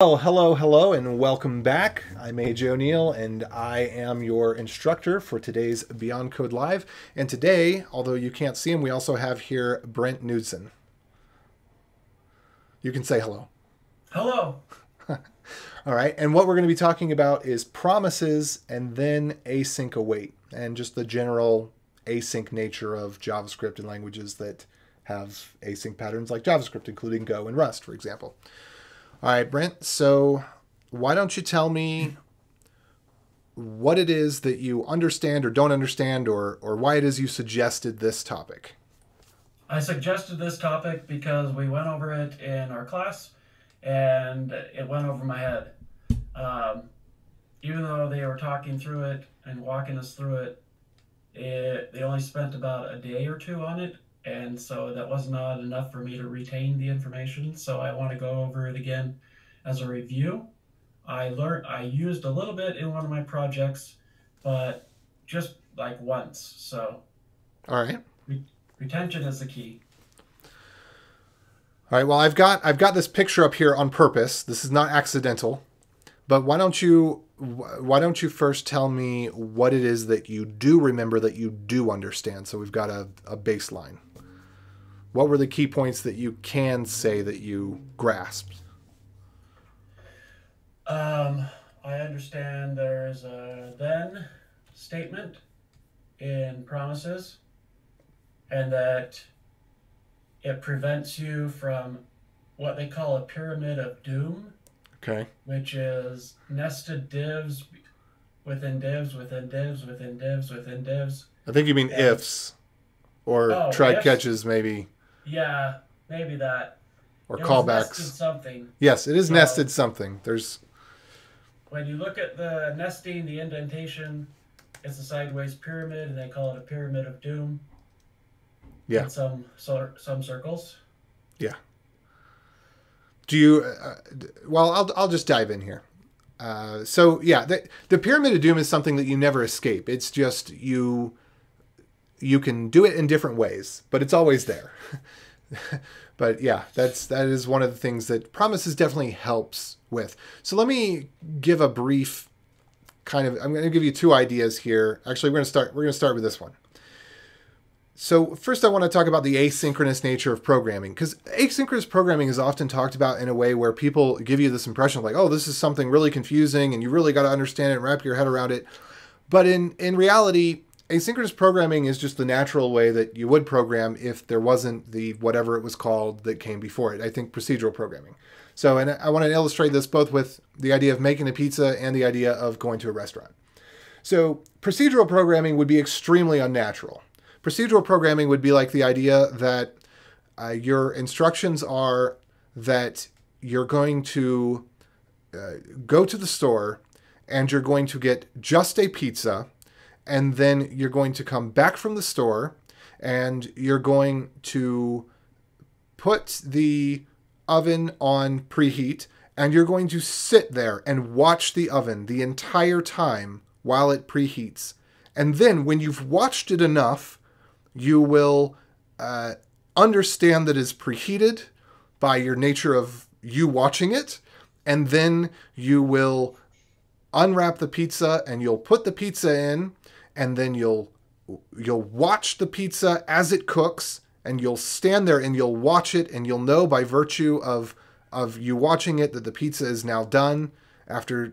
Well, hello, and welcome back. I'm AJ O'Neill, and I am your instructor for today's Beyond Code Live. And today, although you can't see him, we also have here Brent Knudsen. You can say hello. Hello. All right, and what we're going to be talking about is promises and then async await, and just the general async nature of JavaScript and languages that have async patterns like JavaScript, including Go and Rust, for example. All right, Brent, so why don't you tell me what it is that you understand or don't understand, or why it is you suggested this topic? I suggested this topic because we went over it in our class and it went over my head. Even though they were talking through it and walking us through it, they only spent about a day or two on it. And so that was not enough for me to retain the information. So I want to go over it again as a review. I used a little bit in one of my projects, but just like once. So All right. retention is the key. All right, well, I've got this picture up here on purpose. This is not accidental. But why don't you first tell me what it is that you do remember, that you do understand, so we've got a baseline. What were the key points that you can say that you grasped? I understand there's a then statement in promises, and that it prevents you from what they call a pyramid of doom. Okay. Which is nested divs within divs within divs within divs within divs. I think you mean ifs, or try ifs? catches, maybe. Yeah, maybe that. Or it callbacks. Was nested something. Yes, it is So, nested something. There's. When you look at the nesting, the indentation, it's a sideways pyramid, and they call it a pyramid of doom. Yeah. In some circles. Yeah. Do you? Well, I'll just dive in here. So yeah, the pyramid of doom is something that you never escape. It's just you can do it in different ways, but it's always there. But yeah, that is one of the things that promises definitely helps with. So let me give a brief I'm going to give you two ideas here. Actually, we're going to start with this one. So first I want to talk about the asynchronous nature of programming, because asynchronous programming is often talked about in a way where people give you this impression of like, oh, this is something really confusing and you really got to understand it and wrap your head around it. But in reality, asynchronous programming is just the natural way that you would program if there wasn't the whatever it was called that came before it. I think procedural programming. So, and I want to illustrate this both with the idea of making a pizza and the idea of going to a restaurant. So procedural programming would be extremely unnatural. Procedural programming would be like the idea that your instructions are that you're going to go to the store and you're going to get just a pizza, and then you're going to come back from the store and you're going to put the oven on preheat, and you're going to sit there and watch the oven the entire time while it preheats. And then when you've watched it enough, you will understand that it's preheated by your nature of you watching it, and then you will unwrap the pizza and you'll put the pizza in, and then you'll watch the pizza as it cooks, and you'll stand there and you'll watch it, and you'll know by virtue of you watching it that the pizza is now done after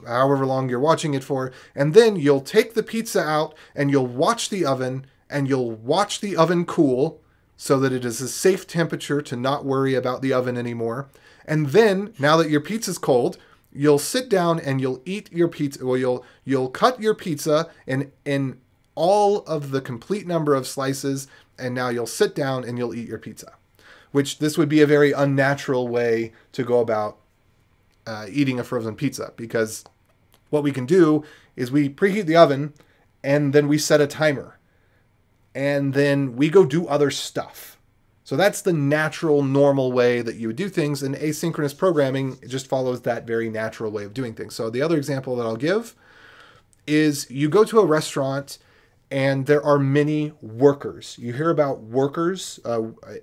however long you're watching it for. And then you'll take the pizza out and you'll watch the oven, and you'll watch the oven cool so that it is a safe temperature to not worry about the oven anymore. And then, now that your pizza's cold, you'll sit down and you'll eat your pizza. Well, you'll cut your pizza in all of the complete number of slices, and now you'll sit down and you'll eat your pizza. Which this would be a very unnatural way to go about eating a frozen pizza, because what we can do is we preheat the oven and then we set a timer. And then we go do other stuff. So that's the natural, normal way that you would do things, and asynchronous programming just follows that very natural way of doing things. So the other example that I'll give is you go to a restaurant and there are many workers. You hear about workers.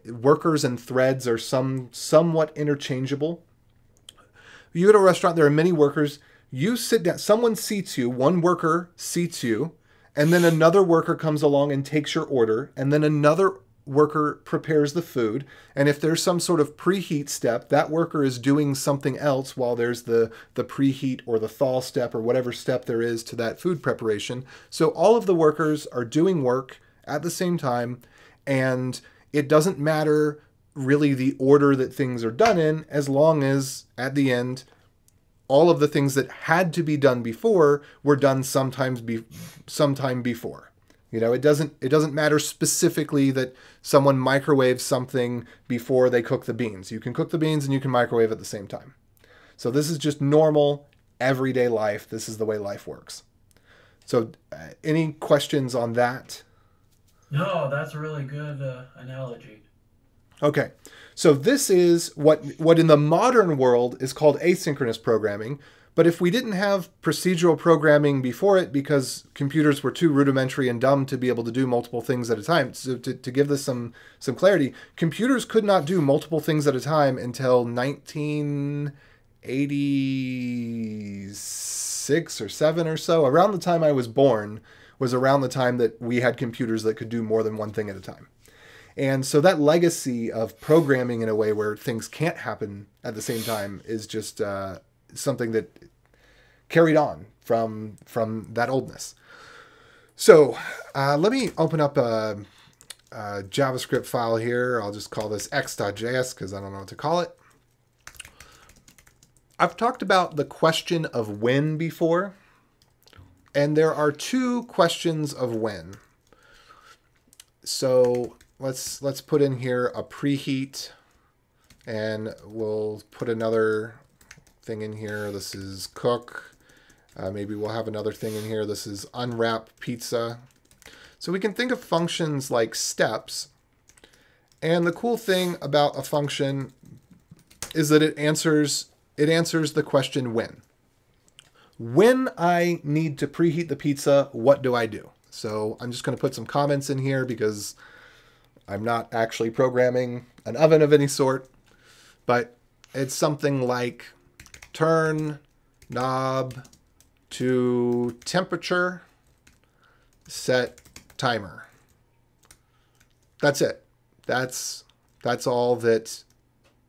Workers and threads are somewhat interchangeable. You go to a restaurant, there are many workers. You sit down, someone seats you, one worker seats you, and then another worker comes along and takes your order, and then another worker prepares the food. And if there's some sort of preheat step, that worker is doing something else while there's the preheat or the thaw step or whatever step there is to that food preparation. So all of the workers are doing work at the same time, and it doesn't matter really the order that things are done in, as long as at the end all of the things that had to be done before were done sometime before. You know, it doesn't matter specifically that someone microwaves something before they cook the beans. You can cook the beans and you can microwave at the same time. So this is just normal everyday life. This is the way life works. So any questions on that? No, that's a really good analogy. Okay, so this is what in the modern world is called asynchronous programming. But if we didn't have procedural programming before it, because computers were too rudimentary and dumb to be able to do multiple things at a time, so to give this some clarity, computers could not do multiple things at a time until 1986 or 7 or so. Around the time I was born was around the time that we had computers that could do more than one thing at a time. And so that legacy of programming in a way where things can't happen at the same time is just something that carried on from that oldness. So let me open up a JavaScript file here. I'll just call this x.js because I don't know what to call it. I've talked about the question of when before, and there are two questions of when. So let's put in here a preheat, and we'll put another thing in here. This is cook. Maybe we'll have another thing in here. This is unwrap pizza. So we can think of functions like steps. And the cool thing about a function is that it answers the question when. When I need to preheat the pizza, what do I do? So I'm just going to put some comments in here because I'm not actually programming an oven of any sort, but it's something like turn knob to temperature, set timer. That's it. That's all that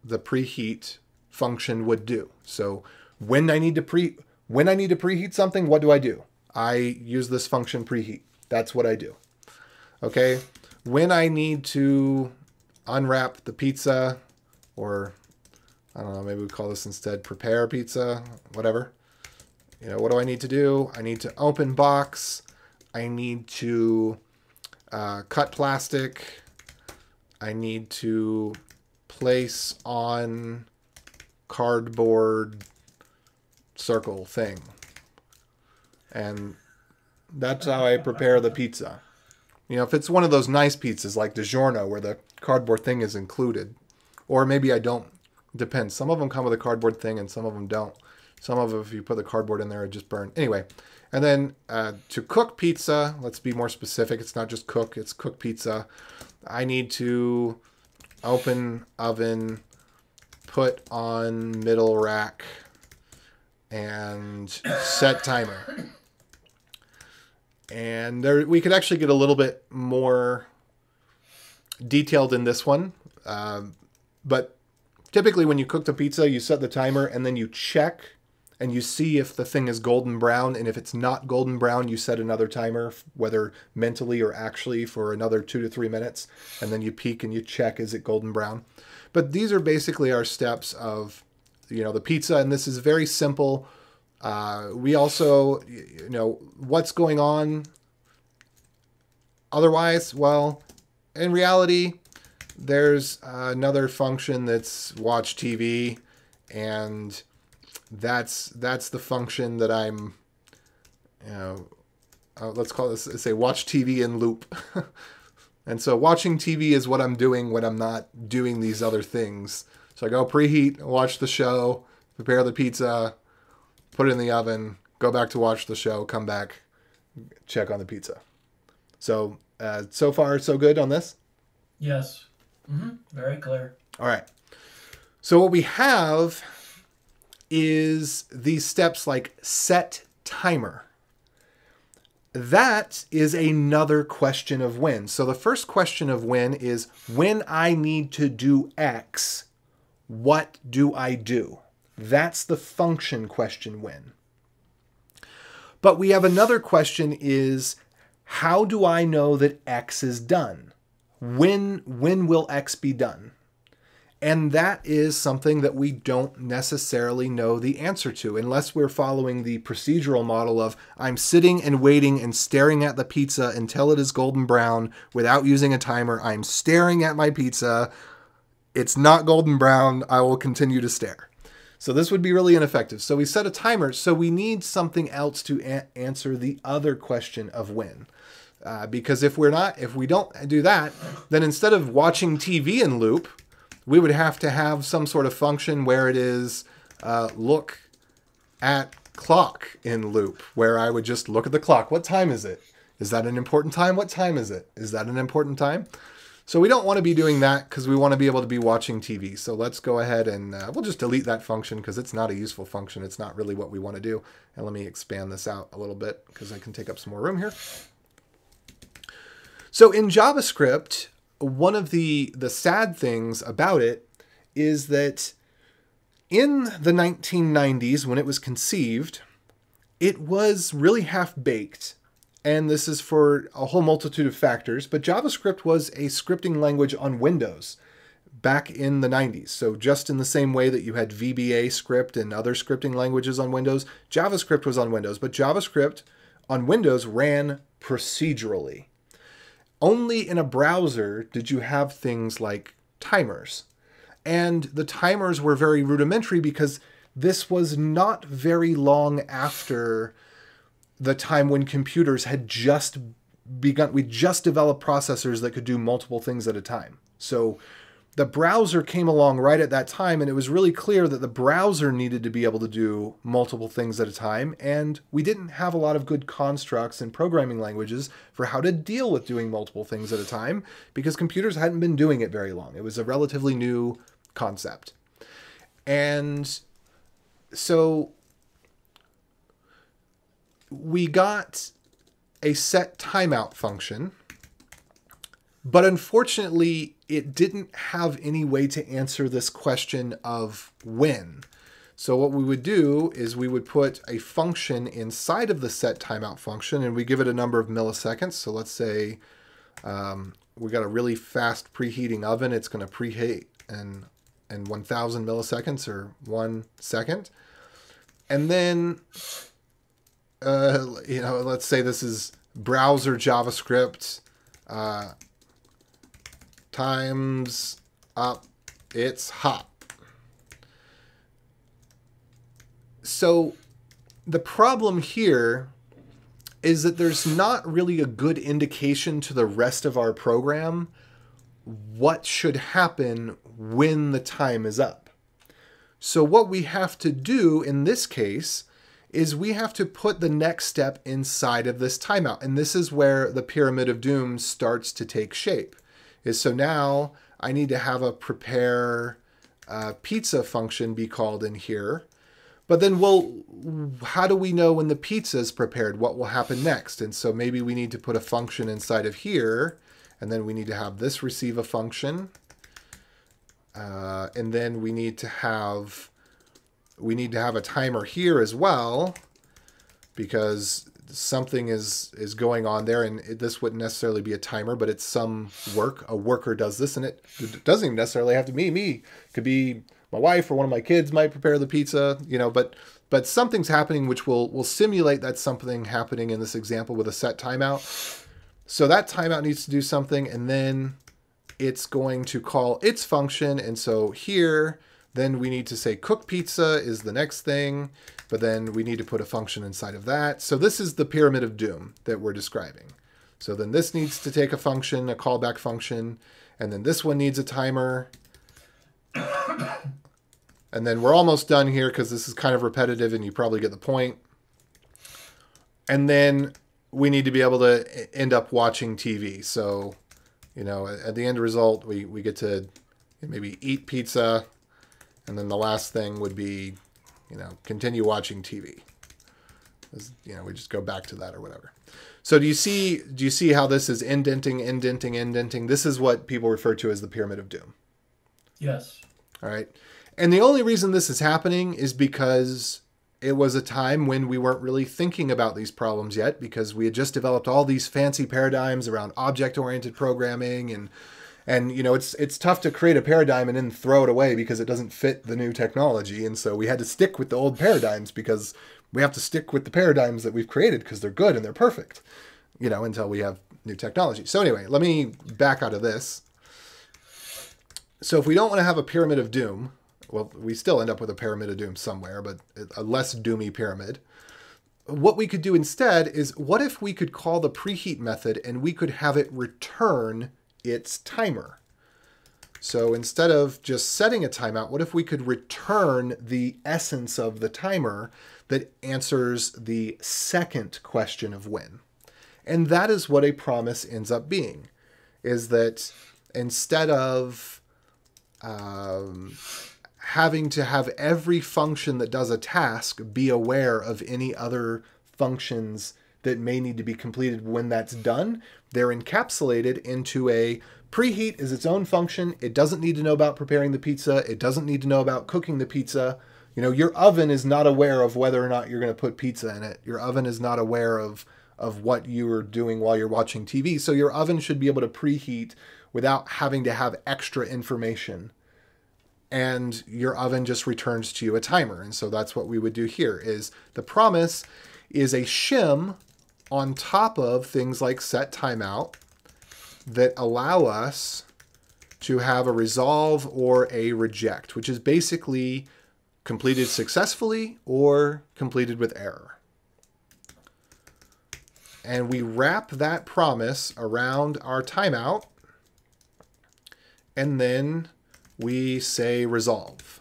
the preheat function would do. So when I need to preheat something, what do? I use this function preheat. That's what I do. Okay. When I need to unwrap the pizza, or I don't know, maybe we call this instead prepare pizza, whatever. You know, what do I need to do? I need to open box. I need to cut plastic. I need to place on cardboard circle thing. And that's how I prepare the pizza. You know, if it's one of those nice pizzas like DiGiorno where the cardboard thing is included, or maybe I don't, depends. Some of them come with a cardboard thing and some of them don't. Some of them, if you put the cardboard in there, it just burn. Anyway, and then to cook pizza, let's be more specific. It's not just cook, it's cook pizza. I need to open oven, put on middle rack, and set timer. And there, we could actually get a little bit more detailed in this one. But typically when you cook the pizza, you set the timer and then you check and you see if the thing is golden brown. And if it's not golden brown, you set another timer, whether mentally or actually, for another 2 to 3 minutes. And then you peek and you check, is it golden brown? But these are basically our steps of, you know, the pizza. And this is very simple. We also, you know, what's going on otherwise? Well, in reality, there's another function that's watch TV, and that's the function that I'm, you know, let's call this, say watch TV in loop. And so watching TV is what I'm doing when I'm not doing these other things. So I go preheat, watch the show, prepare the pizza, put it in the oven, go back to watch the show, come back, check on the pizza. So, so far, so good on this? Yes. Very clear. All right. So what we have is these steps like set timer. That is another question of when. So the first question of when is, when I need to do X, what do I do? That's the function question when. But we have another question is, how do I know that X is done? When will X be done? And that is something that we don't necessarily know the answer to unless we're following the procedural model of I'm sitting and waiting and staring at the pizza until it is golden brown without using a timer. I'm staring at my pizza. It's not golden brown. I will continue to stare. So this would be really ineffective. So we set a timer. So we need something else to answer the other question of when. Because if we don't do that, then instead of watching TV in loop, we would have to have some sort of function where it is look at clock in loop, where I would just look at the clock. What time is it? Is that an important time? What time is it? Is that an important time? So we don't want to be doing that because we want to be able to be watching TV. So let's go ahead and we'll just delete that function because it's not a useful function. It's not really what we want to do. And let me expand this out a little bit because I can take up some more room here. So in JavaScript, one of the sad things about it is that in the 1990s, when it was conceived, it was really half-baked. And this is for a whole multitude of factors, but JavaScript was a scripting language on Windows back in the 90s. So just in the same way that you had VBA script and other scripting languages on Windows, JavaScript was on Windows, but JavaScript on Windows ran procedurally. Only in a browser did you have things like timers. And the timers were very rudimentary because this was not very long after the time when computers had just begun. We just developed processors that could do multiple things at a time. So the browser came along right at that time, and it was really clear that the browser needed to be able to do multiple things at a time, and we didn't have a lot of good constructs and programming languages for how to deal with doing multiple things at a time because computers hadn't been doing it very long. It was a relatively new concept. And so we got a set timeout function, but unfortunately, it didn't have any way to answer this question of when. So what we would do is we would put a function inside of the set timeout function, and we give it a number of milliseconds. So let's say we got a really fast preheating oven. It's going to preheat in 1,000 milliseconds or 1 second. And then, let's say this is browser JavaScript. Time's up, it's hot. So the problem here is that there's not really a good indication to the rest of our program what should happen when the time is up. So what we have to do in this case is we have to put the next step inside of this timeout. And this is where the pyramid of doom starts to take shape. So now I need to have a prepare pizza function be called in here. But then how do we know when the pizza is prepared? What will happen next? And so maybe we need to put a function inside of here, and then we need to have this receive a function. And then we need to have a timer here as well, because something is going on there, and this wouldn't necessarily be a timer, but it's some work. A worker does this, and it doesn't even necessarily have to be me. It could be my wife or one of my kids might prepare the pizza, but something's happening which will simulate that something happening in this example with a set timeout. So that timeout needs to do something, and then it's going to call its function. And so here, then we need to say cook pizza is the next thing, but then we need to put a function inside of that. So this is the pyramid of doom that we're describing. So then this needs to take a function, a callback function, and then this one needs a timer. And then we're almost done here because this is kind of repetitive and you probably get the point. And then we need to be able to end up watching TV. So, at the end result, we get to maybe eat pizza. And then the last thing would be, continue watching TV. We just go back to that or whatever. So do you see how this is indenting, indenting, indenting? This is what people refer to as the pyramid of doom. Yes. All right. And the only reason this is happening is because it was a time when we weren't really thinking about these problems yet, because we had just developed all these fancy paradigms around object-oriented programming, and it's tough to create a paradigm and then throw it away because it doesn't fit the new technology. And so we had to stick with the old paradigms because we have to stick with the paradigms that we've created because they're good and they're perfect, until we have new technology. So anyway, let me back out of this. So if we don't want to have a pyramid of doom, well, we still end up with a pyramid of doom somewhere, but a less doomy pyramid. What we could do instead is, what if we could call the preheat method and we could have it return its timer? So instead of just setting a timeout, what if we could return the essence of the timer that answers the second question of when? And that is what a promise ends up being, is that instead of having to have every function that does a task be aware of any other functions that may need to be completed when that's done, they're encapsulated into a preheat is its own function. It doesn't need to know about preparing the pizza. It doesn't need to know about cooking the pizza. Your oven is not aware of whether or not you're going to put pizza in it. Your oven is not aware of what you are doing while you're watching TV. So your oven should be able to preheat without having to have extra information. And your oven just returns to you a timer. And so that's what we would do here, is the promise is a shim on top of things like set timeout that allow us to have a resolve or a reject, which is basically completed successfully or completed with error. And we wrap that promise around our timeout, and then we say resolve.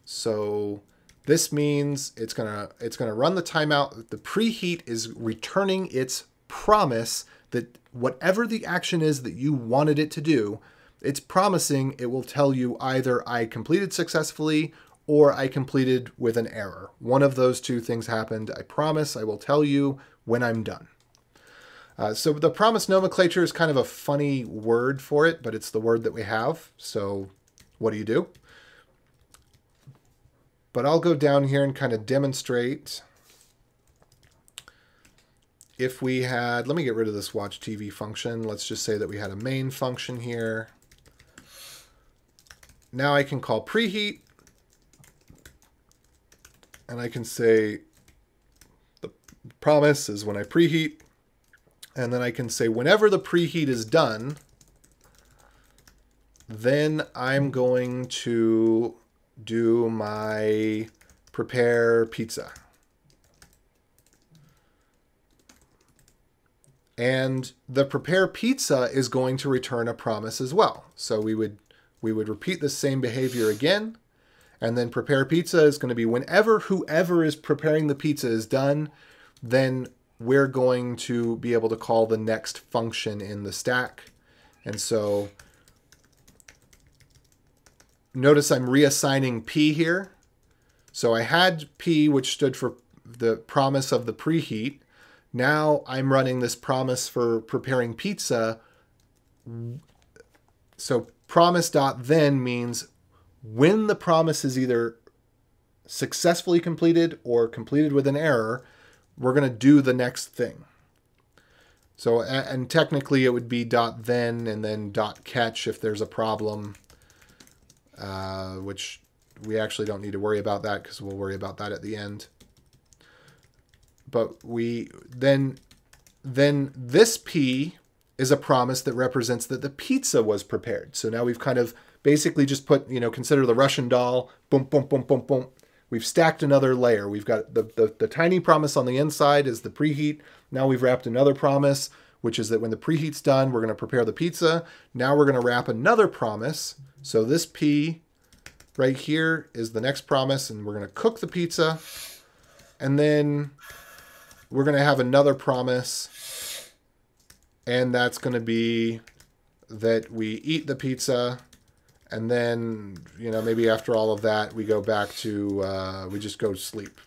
So this means it's gonna run the timeout. The preheat is returning its promise that whatever the action is that you wanted it to do, it's promising it will tell you either I completed successfully or I completed with an error. One of those two things happened. I promise I will tell you when I'm done. So the promise nomenclature is kind of a funny word for it, but it's the word that we have. So what do you do? But I'll go down here and kind of demonstrate. If we had, let me get rid of this watch TV function. Let's just say that we had a main function here. Now I can call preheat, and I can say the promise is when I preheat. And then I can say whenever the preheat is done, then I'm going to do my prepare pizza. And the prepare pizza is going to return a promise as well. So we would repeat the same behavior again. And then prepare pizza is going to be whenever whoever is preparing the pizza is done, then we're going to be able to call the next function in the stack. And so notice I'm reassigning P here. So I had P, which stood for the promise of the preheat. Now I'm running this promise for preparing pizza. So promise.then means when the promise is either successfully completed or completed with an error, we're going to do the next thing. So, and technically it would be .then and then .catch if there's a problem, which we actually don't need to worry about that because we'll worry about that at the end. But then this P is a promise that represents that the pizza was prepared. So now we've kind of basically just put, consider the Russian doll, boom, boom, boom, boom, boom. We've stacked another layer. We've got the tiny promise on the inside is the preheat. Now we've wrapped another promise, which is that when the preheat's done, we're going to prepare the pizza. Now we're going to wrap another promise. So this P right here is the next promise, and we're going to cook the pizza. And then we're going to have another promise, and that's going to be that we eat the pizza, And then, you know, maybe after all of that, we go back to, we just go to sleep.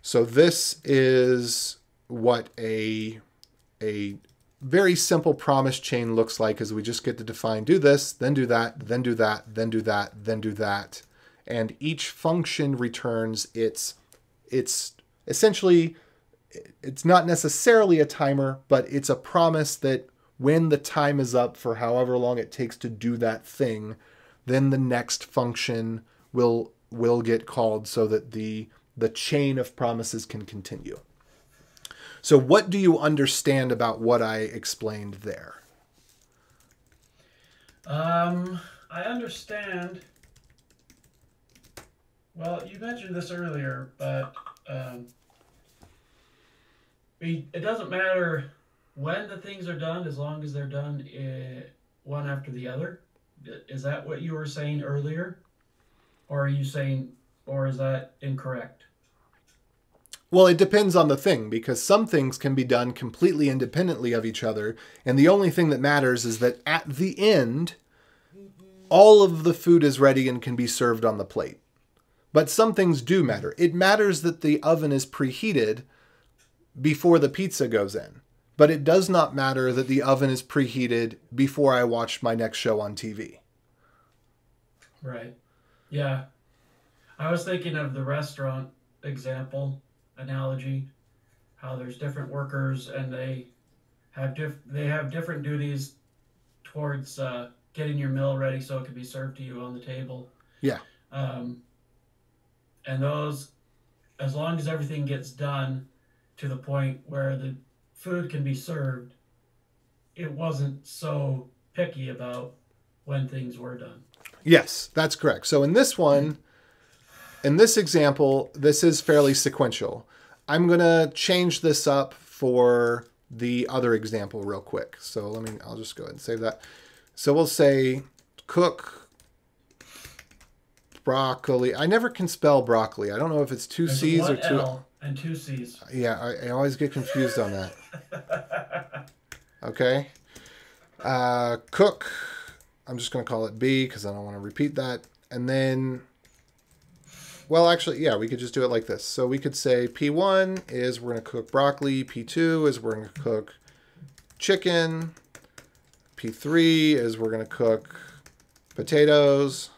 So this is what a very simple promise chain looks like, as we just get to define, do this, then do that, then do that, then do that, then do that. And each function returns its essentially, it's not necessarily a timer, but it's a promise that when the time is up for however long it takes to do that thing, then the next function will get called so that the chain of promises can continue. So what do you understand about what I explained there? I understand. Well, you mentioned this earlier, but it doesn't matter when the things are done as long as they're done one after the other. Is that what you were saying earlier? Or are you saying, or is that incorrect? Well, it depends on the thing, because some things can be done completely independently of each other, and the only thing that matters is that at the end, all of the food is ready and can be served on the plate. But some things do matter. It matters that the oven is preheated before the pizza goes in, but it does not matter that the oven is preheated before I watch my next show on TV. Right. Yeah. I was thinking of the restaurant example analogy, how there's different workers and they have different duties towards getting your meal ready so it can be served to you on the table. Yeah. And those, as long as everything gets done to the point where the food can be served, it wasn't so picky about when things were done. Yes, that's correct. So in this one, in this example, this is fairly sequential. I'm going to change this up for the other example real quick. So I'll just go ahead and save that. So we'll say cook broccoli. I never can spell broccoli. I don't know if it's two There's C's or one two L and two C's. Yeah, I always get confused on that. Okay. Cook. I'm just going to call it B because I don't want to repeat that. And then, well, actually, yeah, we could just do it like this. So we could say P1 is we're going to cook broccoli. P2 is we're going to cook chicken. P3 is we're going to cook potatoes.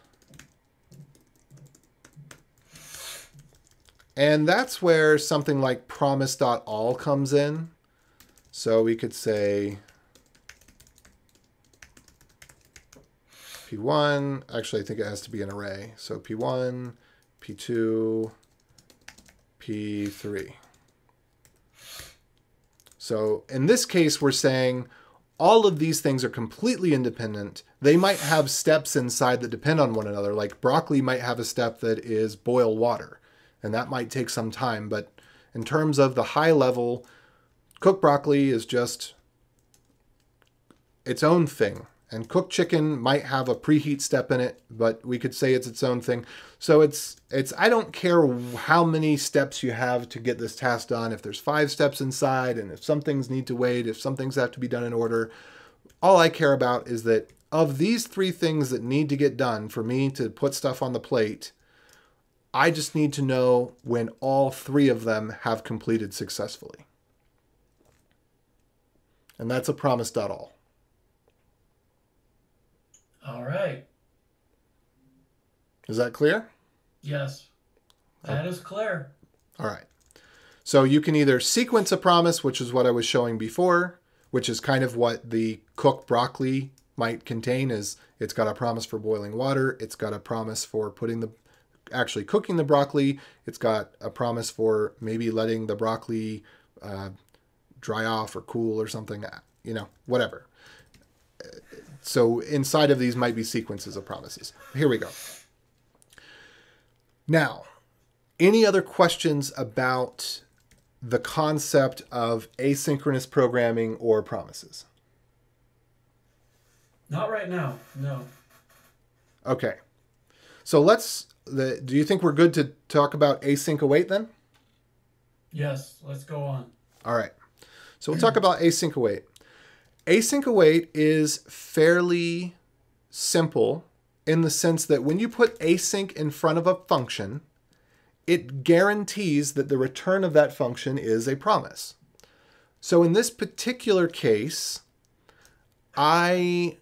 And that's where something like promise.all comes in. So we could say P1, actually I think it has to be an array. So P1, P2, P3. So in this case, we're saying all of these things are completely independent. They might have steps inside that depend on one another. Like broccoli might have a step that is boil water, and that might take some time. But in terms of the high level, cooked broccoli is just its own thing. And cooked chicken might have a preheat step in it, but we could say it's its own thing. So it's I don't care how many steps you have to get this task done. If there's 5 steps inside, and if some things need to wait, if some things have to be done in order, all I care about is that of these 3 things that need to get done for me to put stuff on the plate, I just need to know when all 3 of them have completed successfully. And that's a promise.all. All right. Is that clear? Yes, that is clear. All right. So you can either sequence a promise, which is what I was showing before, which is kind of what the cooked broccoli might contain. Is it's got a promise for boiling water. It's got a promise for actually cooking the broccoli. It's got a promise for maybe letting the broccoli dry off or cool or something, whatever. So inside of these might be sequences of promises. Here we go. Now, any other questions about the concept of asynchronous programming or promises? Not right now, no. Okay. So do you think we're good to talk about Async Await then? Yes, let's go on. All right. So we'll talk about Async Await. Async Await is fairly simple in the sense that when you put async in front of a function, it guarantees that the return of that function is a promise. So in this particular case, I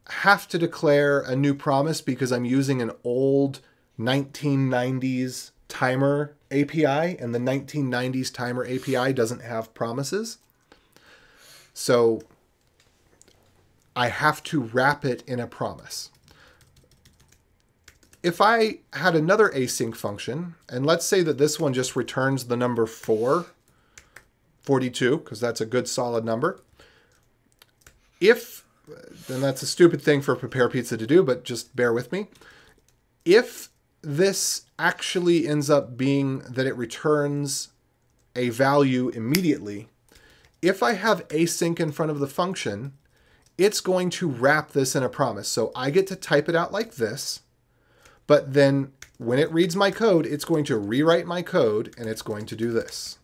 have to declare a new promise because I'm using an old 1990s timer API, and the 1990s timer API doesn't have promises. So I have to wrap it in a promise. If I had another async function, and let's say that this one just returns the number 42, because that's a good solid number. Then that's a stupid thing for Prepare Pizza to do, but just bear with me. If this actually ends up being that it returns a value immediately, if I have async in front of the function, it's going to wrap this in a promise. So I get to type it out like this, but then when it reads my code, it's going to rewrite my code and it's going to do this.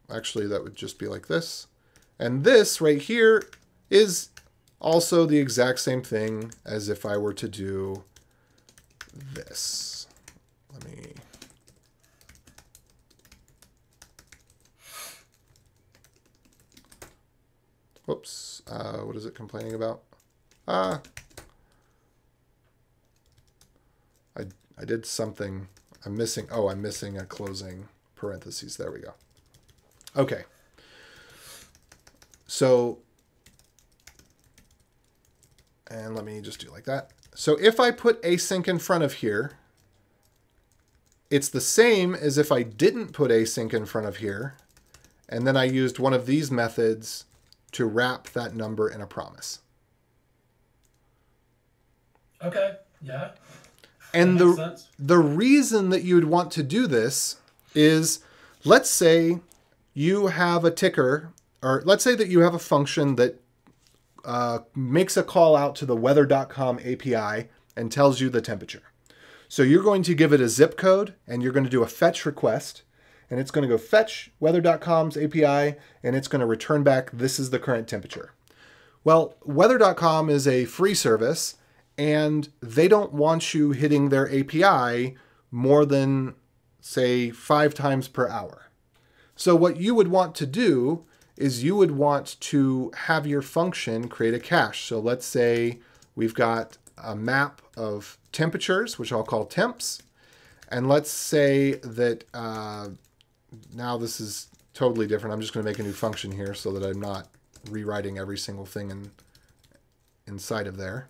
Actually, that would just be like this. And this right here is also the exact same thing as if I were to do this. Let me... Whoops. What is it complaining about? I did something. I'm missing a closing parentheses. There we go. Okay. So, and let me just do like that. So if I put async in front of here, it's the same as if I didn't put async in front of here, and then I used one of these methods to wrap that number in a promise. Okay, yeah. And the reason that you'd want to do this is, let's say you have a ticker, or let's say that you have a function that makes a call out to the weather.com API and tells you the temperature. So you're going to give it a zip code, and you're going to do a fetch request, and it's going to go fetch weather.com's API, and it's going to return back, this is the current temperature. Well, weather.com is a free service, and they don't want you hitting their API more than, say, 5 times per hour. So what you would want to do is you would want to have your function create a cache. So let's say we've got a map of temperatures, which I'll call temps. And let's say that now this is totally different. I'm just going to make a new function here so that I'm not rewriting every single thing inside of there.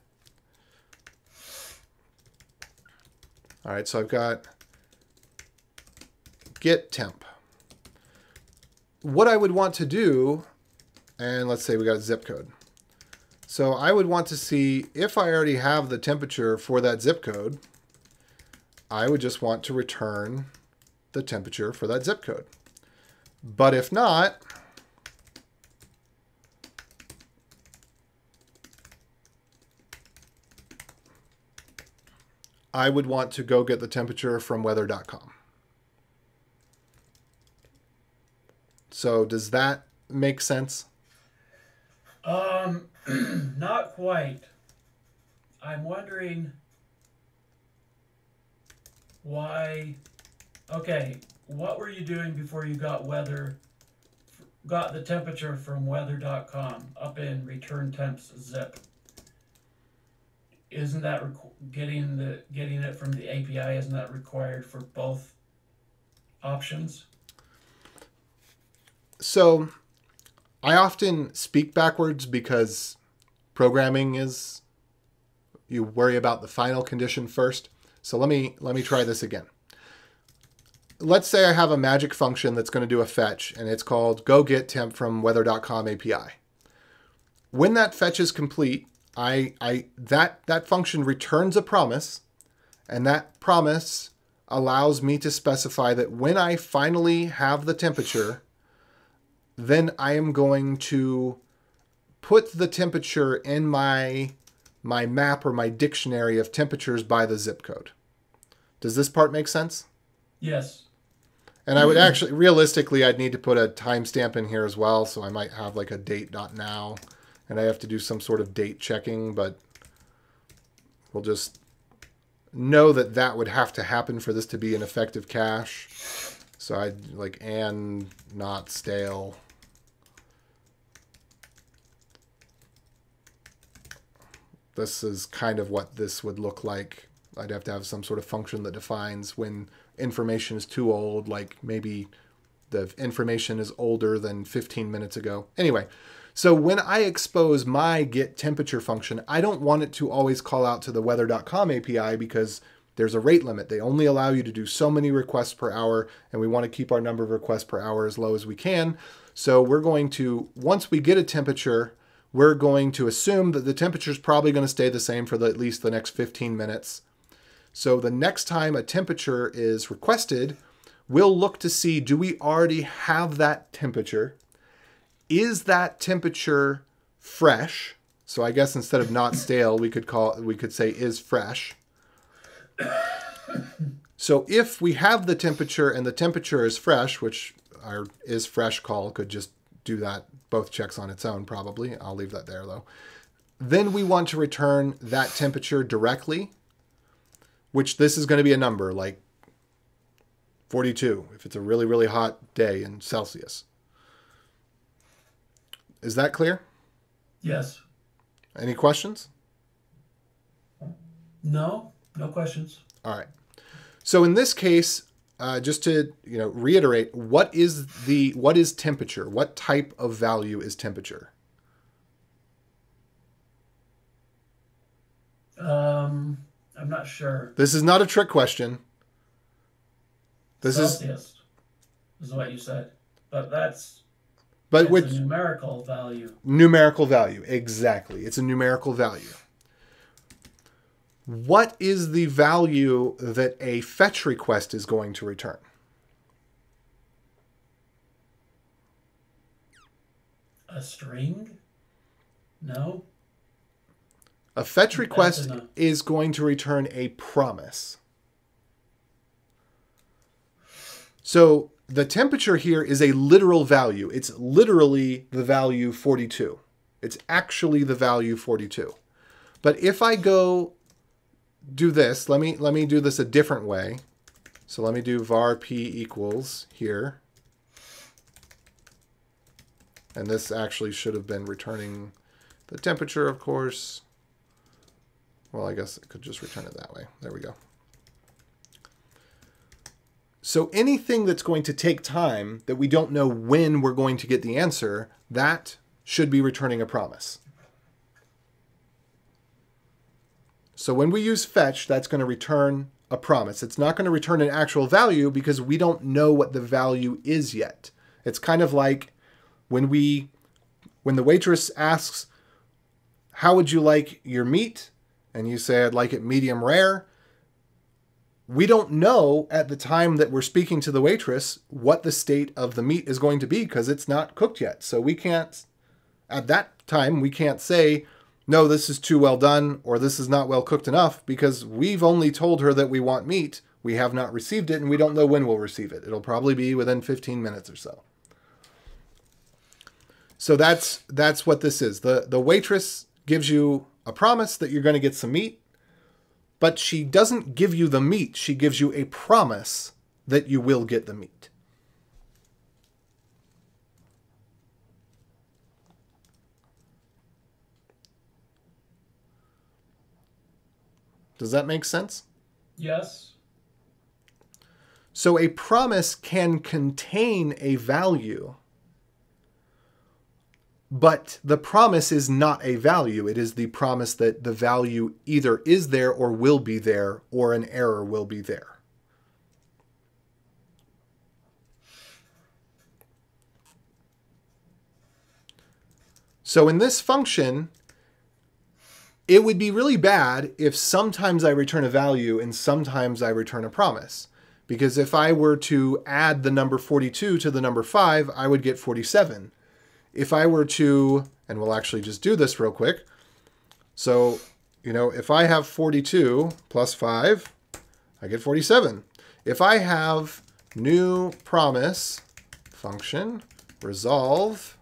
All right, so I've got get temp. What I would want to do, and let's say we got a zip code. So I would want to see if I already have the temperature for that zip code, I would just want to return the temperature for that zip code. But if not, I would want to go get the temperature from weather.com. So does that make sense? Not quite. I'm wondering why. Okay, what were you doing before you got the temperature from weather.com up in return temps zip? Isn't that getting it from the API? Isn't that required for both options? So I often speak backwards because programming is, you worry about the final condition first. So let me try this again. Let's say I have a magic function that's going to do a fetch, and it's called go get temp from weather.com API. When that fetch is complete, that function returns a promise, and that promise allows me to specify that when I finally have the temperature, then I am going to put the temperature in my map or my dictionary of temperatures by the zip code. Does this part make sense? Yes. And I would actually, realistically, I'd need to put a timestamp in here as well. So I might have like a date.now, and I have to do some sort of date checking, but we'll just know that that would have to happen for this to be an effective cache. So I'd like and not stale. This is kind of what this would look like. I'd have to have some sort of function that defines when information is too old, like maybe the information is older than 15 minutes ago. Anyway, so when I expose my get temperature function, I don't want it to always call out to the weather.com API because there's a rate limit. They only allow you to do so many requests per hour, and we want to keep our number of requests per hour as low as we can. So we're going to, once we get a temperature, we're going to assume that the temperature is probably going to stay the same for at least the next 15 minutes. So the next time a temperature is requested, we'll look to see, do we already have that temperature? Is that temperature fresh? So I guess instead of not stale, we could say is fresh. So if we have the temperature and the temperature is fresh, which our is fresh call could just do that, both checks on its own probably. I'll leave that there though. Then we want to return that temperature directly, which this is going to be a number like 42 if it's a really, really hot day in Celsius. Is that clear? Yes. Any questions? No questions. All right. So in this case, just to reiterate, what is temperature? What type of value is temperature? I'm not sure. This is not a trick question. Celsius is what you said, but that's a numerical value. Numerical value, exactly. It's a numerical value. What is the value that a fetch request is going to return? A string? No. A fetch request is going to return a promise. So the temperature here is a literal value. It's literally the value 42. It's actually the value 42. But if I go do this, let me do this a different way. So let me do var p equals here. And this actually should have been returning the temperature, of course. Well, I guess it could just return it that way. There we go. So anything that's going to take time that we don't know when we're going to get the answer, that should be returning a promise. So when we use fetch, that's going to return a promise. It's not going to return an actual value because we don't know what the value is yet. It's kind of like when the waitress asks, how would you like your meat? And you say, I'd like it medium rare. We don't know at the time that we're speaking to the waitress what the state of the meat is going to be because it's not cooked yet. So we can't, at that time, we can't say, no, this is too well done, or this is not well cooked enough, because we've only told her that we want meat. We have not received it, and we don't know when we'll receive it. It'll probably be within 15 minutes or so. So that's what this is. The waitress gives you a promise that you're going to get some meat, but she doesn't give you the meat. She gives you a promise that you will get the meat. Does that make sense? Yes. So a promise can contain a value, but the promise is not a value. It is the promise that the value either is there or will be there, or an error will be there. So in this function, it would be really bad if sometimes I return a value and sometimes I return a promise. Because if I were to add the number 42 to the number 5, I would get 47. If I were to, and we'll actually just do this real quick. So, if I have 42 plus 5, I get 47. If I have new promise function, resolve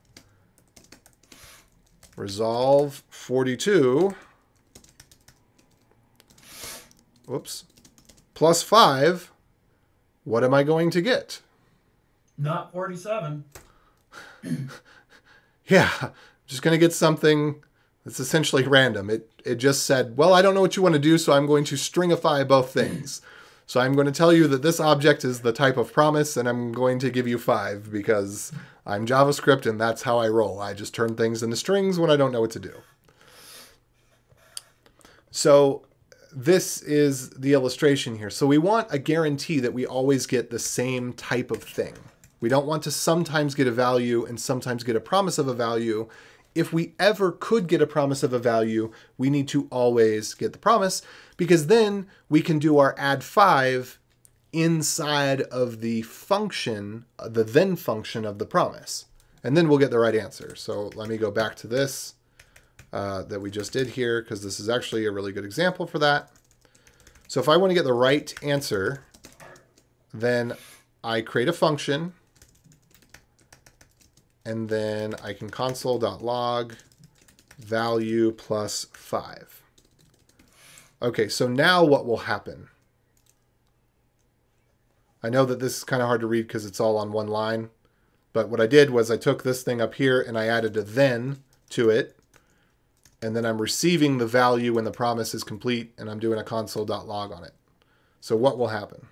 42, whoops, plus 5, what am I going to get? Not 47. Yeah, I'm just going to get something that's essentially random. It just said, well, I don't know what you want to do, so I'm going to stringify both things. So I'm going to tell you that this object is the type of promise, and I'm going to give you 5 because I'm JavaScript and that's how I roll. I just turn things into strings when I don't know what to do. So this is the illustration here. So we want a guarantee that we always get the same type of thing. We don't want to sometimes get a value and sometimes get a promise of a value. If we ever could get a promise of a value, we need to always get the promise, because then we can do our add 5 inside of the function, the then function of the promise. And then we'll get the right answer. So let me go back to this that we just did here, because this is actually a really good example for that. So if I want to get the right answer, then I create a function, and then I can console.log value plus 5. Okay, so now what will happen? I know that this is kind of hard to read because it's all on one line, but what I did was I took this thing up here and I added a then to it, and then I'm receiving the value when the promise is complete, and I'm doing a console.log on it. So what will happen?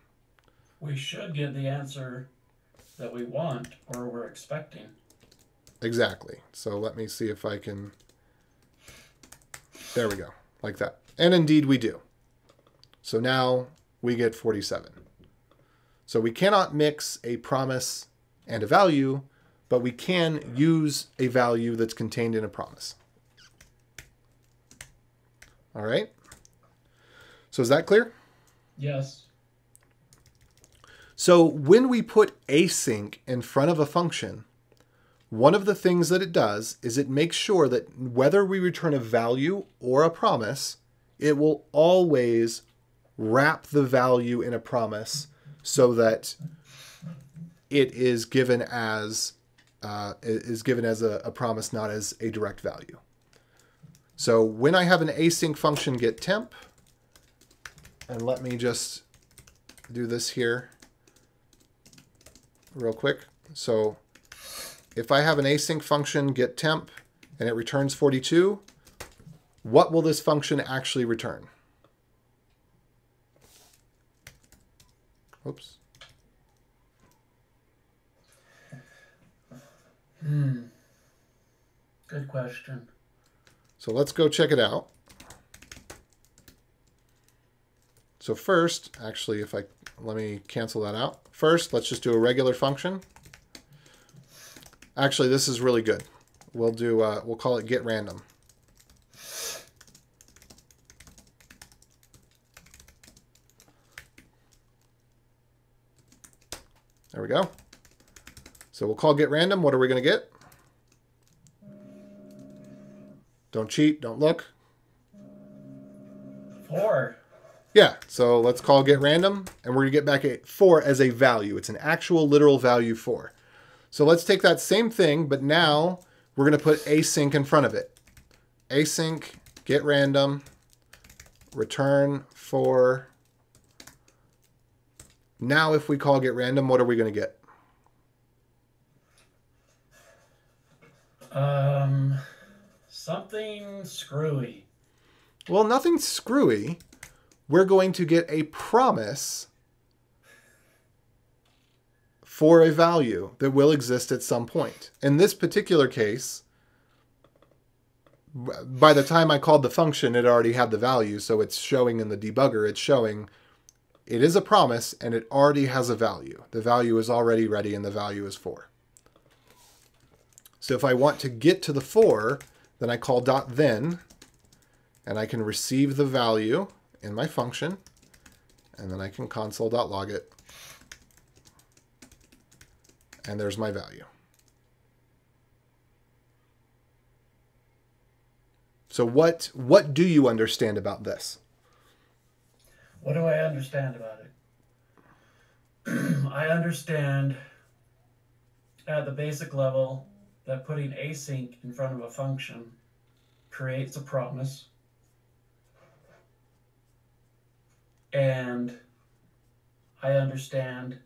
We should get the answer that we want or we're expecting. Exactly. So let me see if I can... There we go, like that. And indeed we do. So now we get 47. So we cannot mix a promise and a value, but we can use a value that's contained in a promise. All right. So is that clear? Yes. So when we put async in front of a function, one of the things that it does is it makes sure that whether we return a value or a promise, it will always wrap the value in a promise so that it is given as a promise, not as a direct value. So when I have an async function get temp, and let me just do this here real quick. So if I have an async function get temp and it returns 42, what will this function actually return? Oops. Good question. So let's go check it out. So first, actually, let me cancel that out. First, let's just do a regular function. Actually, this is really good. We'll call it get random. There we go. So we'll call get random. What are we going to get? Don't cheat. Don't look. 4. Yeah, so let's call get random, and we're going to get back a 4 as a value. It's an actual literal value 4. So let's take that same thing, but now we're going to put async in front of it. Async get random, return 4. Now if we call get random, what are we going to get? Something screwy. Well, nothing screwy. We're going to get a promise for a value that will exist at some point. In this particular case, by the time I called the function, it already had the value, so it's showing in the debugger, it's showing it is a promise and it already has a value. The value is already ready and the value is 4. So if I want to get to the 4, then I call .then, and I can receive the value in my function, and then I can console.log it, and there's my value. So what do you understand about this? What do I understand about it? I understand at the basic level that putting async in front of a function creates a promise, and I understand,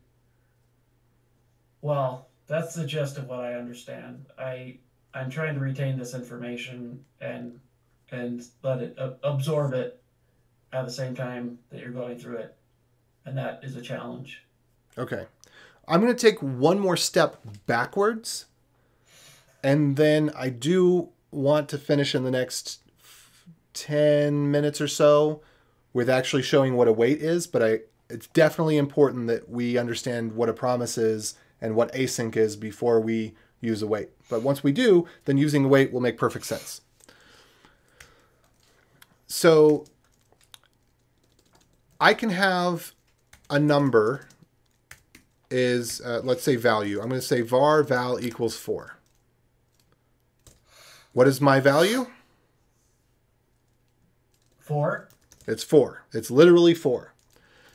well, that's the gist of what I understand. I'm trying to retain this information and let it absorb it at the same time that you're going through it, and that is a challenge. Okay. I'm going to take one more step backwards, and then I do want to finish in the next 10 minutes or so with actually showing what await is, but it's definitely important that we understand what a promise is and what async is before we use await. But once we do, then using await will make perfect sense. So I can have a number is, let's say value. I'm going to say var val equals 4. What is my value? 4. It's 4. It's literally 4.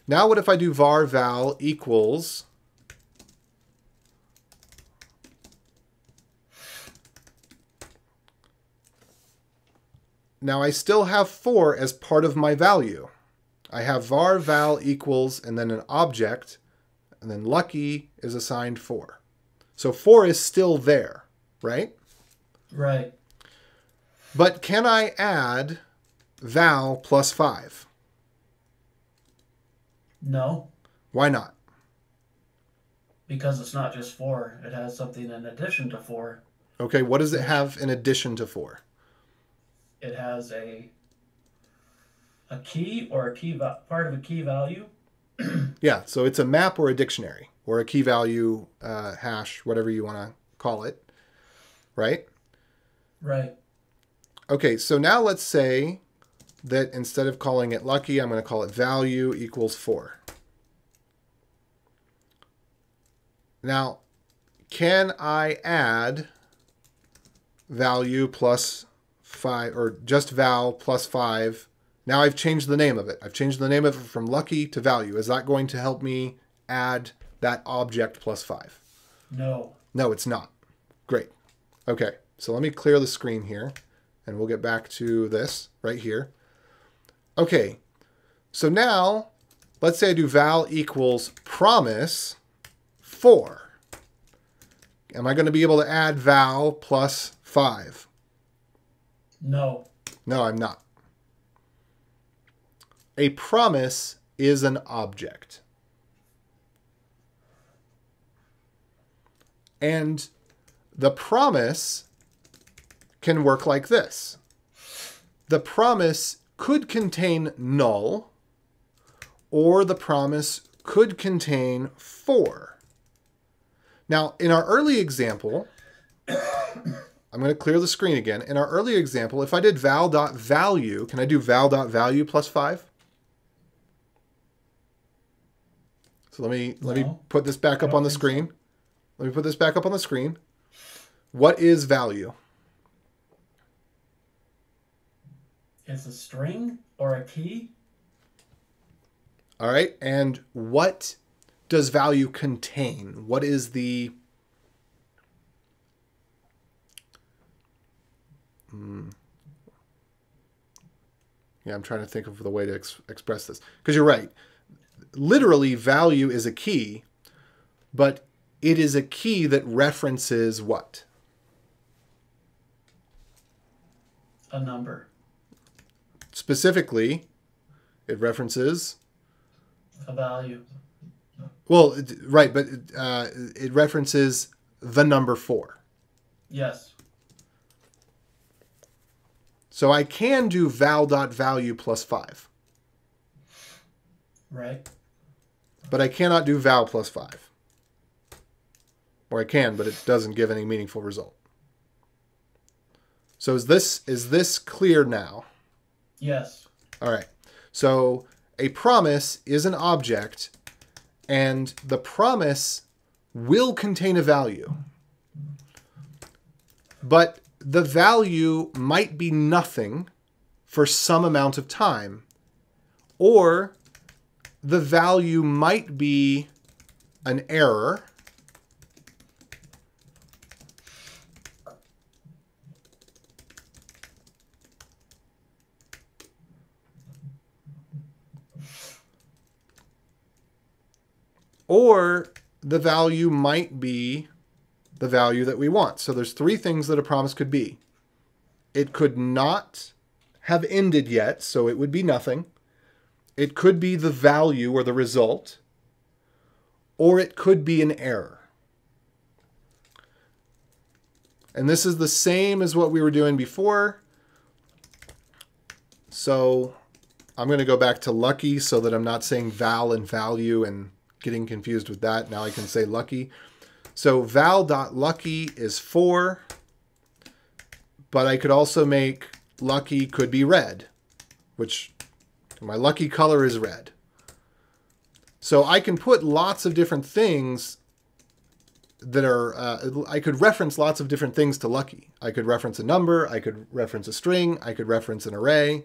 Now what if I do var val equals now I still have 4 as part of my value. I have var val equals and then an object, and then lucky is assigned 4. So 4 is still there, right? Right. But can I add val plus 5? No. Why not? Because it's not just 4. It has something in addition to 4. Okay, what does it have in addition to 4? It has a key or part of a key value. Yeah, so it's a map or a dictionary or a key value hash, whatever you want to call it, right? Right. Okay, so now let's say that instead of calling it lucky, I'm going to call it value equals 4. Now, can I add value plus 5 or just val plus 5? Now I've changed the name of it. I've changed the name of it from lucky to value. Is that going to help me add that object plus 5? No. No, it's not. Great. Okay, so let me clear the screen here, and we'll get back to this right here. Okay, so now let's say I do val equals promise 4. Am I going to be able to add val plus 5? No. No, I'm not. A promise is an object. And the promise can work like this. The promise could contain null, or the promise could contain 4. Now, in our early example, I'm going to clear the screen again. In our earlier example, if I did val.value, can I do val.value plus 5? So let me put this back up on the screen. So. Let me put this back up on the screen. What is value? It's a string or a key. All right. And what does value contain? What is the... Yeah, I'm trying to think of the way to express this. Because you're right. Literally, value is a key, but it is a key that references what? A number. Specifically, it references? A value. Well, right, but it references the number 4. Yes. So I can do val.value plus 5. Right. But I cannot do val plus 5. Or I can, but it doesn't give any meaningful result. So is this clear now? Yes. All right. So a promise is an object, and the promise will contain a value. But the value might be nothing for some amount of time, or the value might be an error, or the value might be the value that we want. So there's three things that a promise could be. It could not have ended yet, so it would be nothing. It could be the value or the result, or it could be an error. And this is the same as what we were doing before. So I'm going to go back to lucky so that I'm not saying val and value and getting confused with that. Now I can say lucky. So val.lucky is 4, but I could also make lucky could be red, which my lucky color is red. So I can put lots of different things that are, I could reference lots of different things to lucky. I could reference a number, I could reference a string, I could reference an array.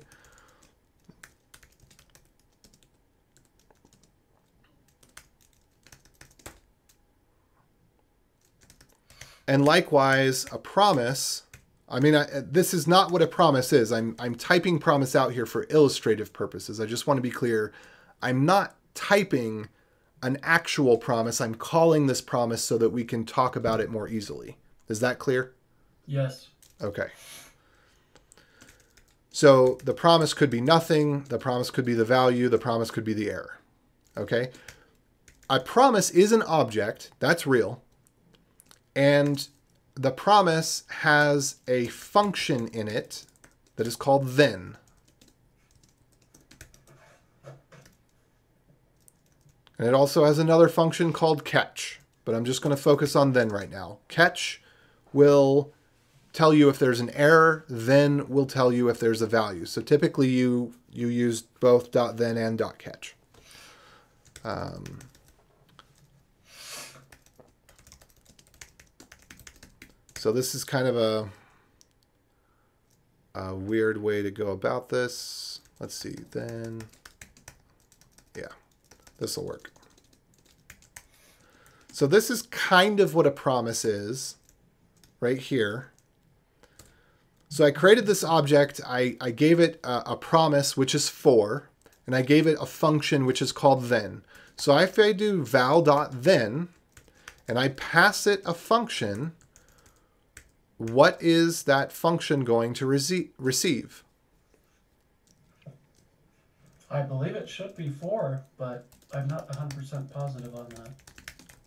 And likewise, a promise, I mean, this is not what a promise is. I'm typing promise out here for illustrative purposes. I just want to be clear. I'm not typing an actual promise. I'm calling this promise so that we can talk about it more easily. Is that clear? Yes. Okay. So the promise could be nothing. The promise could be the value. The promise could be the error. Okay. A promise is an object. That's real. And the promise has a function in it that is called then. And it also has another function called catch, but I'm just going to focus on then right now. Catch will tell you if there's an error, then will tell you if there's a value. So typically you use both .then and .catch. So this is kind of a weird way to go about this. Let's see, then, yeah, this will work. So this is kind of what a promise is right here. So I created this object, I gave it a promise, which is 4, and I gave it a function, which is called then. So if I do val.then, and I pass it a function, what is that function going to receive? I believe it should be 4, but I'm not 100% positive on that.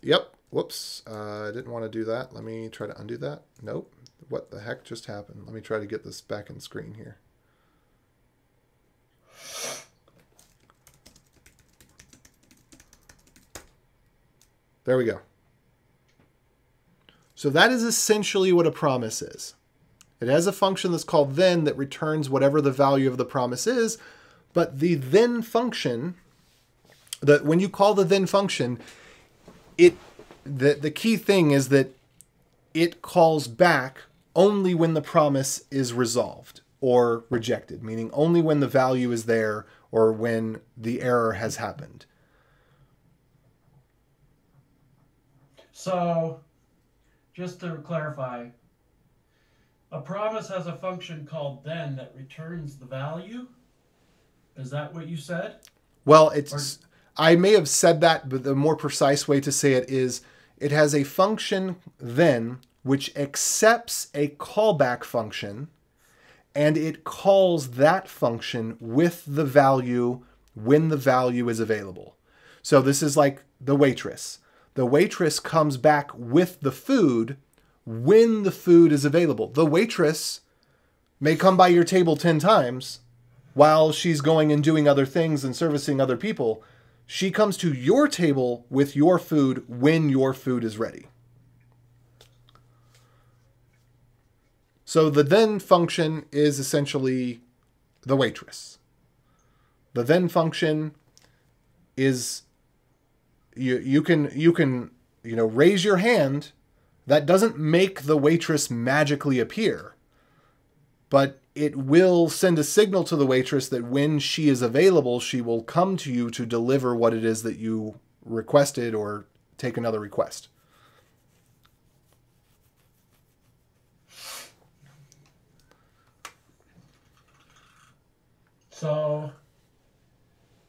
Yep. Whoops. I didn't want to do that. Let me try to undo that. Nope. What the heck just happened? Let me try to get this back in screen here. There we go. So that is essentially what a promise is. It has a function that's called then that returns whatever the value of the promise is, but the then function, when you call the then function, the key thing is that it calls back only when the promise is resolved or rejected, meaning only when the value is there or when the error has happened. So, just to clarify, a promise has a function called then that returns the value? Is that what you said? Well, I may have said that, but the more precise way to say it is it has a function then which accepts a callback function, and it calls that function with the value when the value is available. So this is like the waitress. The waitress comes back with the food when the food is available. The waitress may come by your table 10 times while she's going and doing other things and servicing other people. She comes to your table with your food when your food is ready. So the then function is essentially the waitress. The then function is you can raise your hand. That doesn't make the waitress magically appear, but it will send a signal to the waitress that when she is available, she will come to you to deliver what it is that you requested or take another request. So,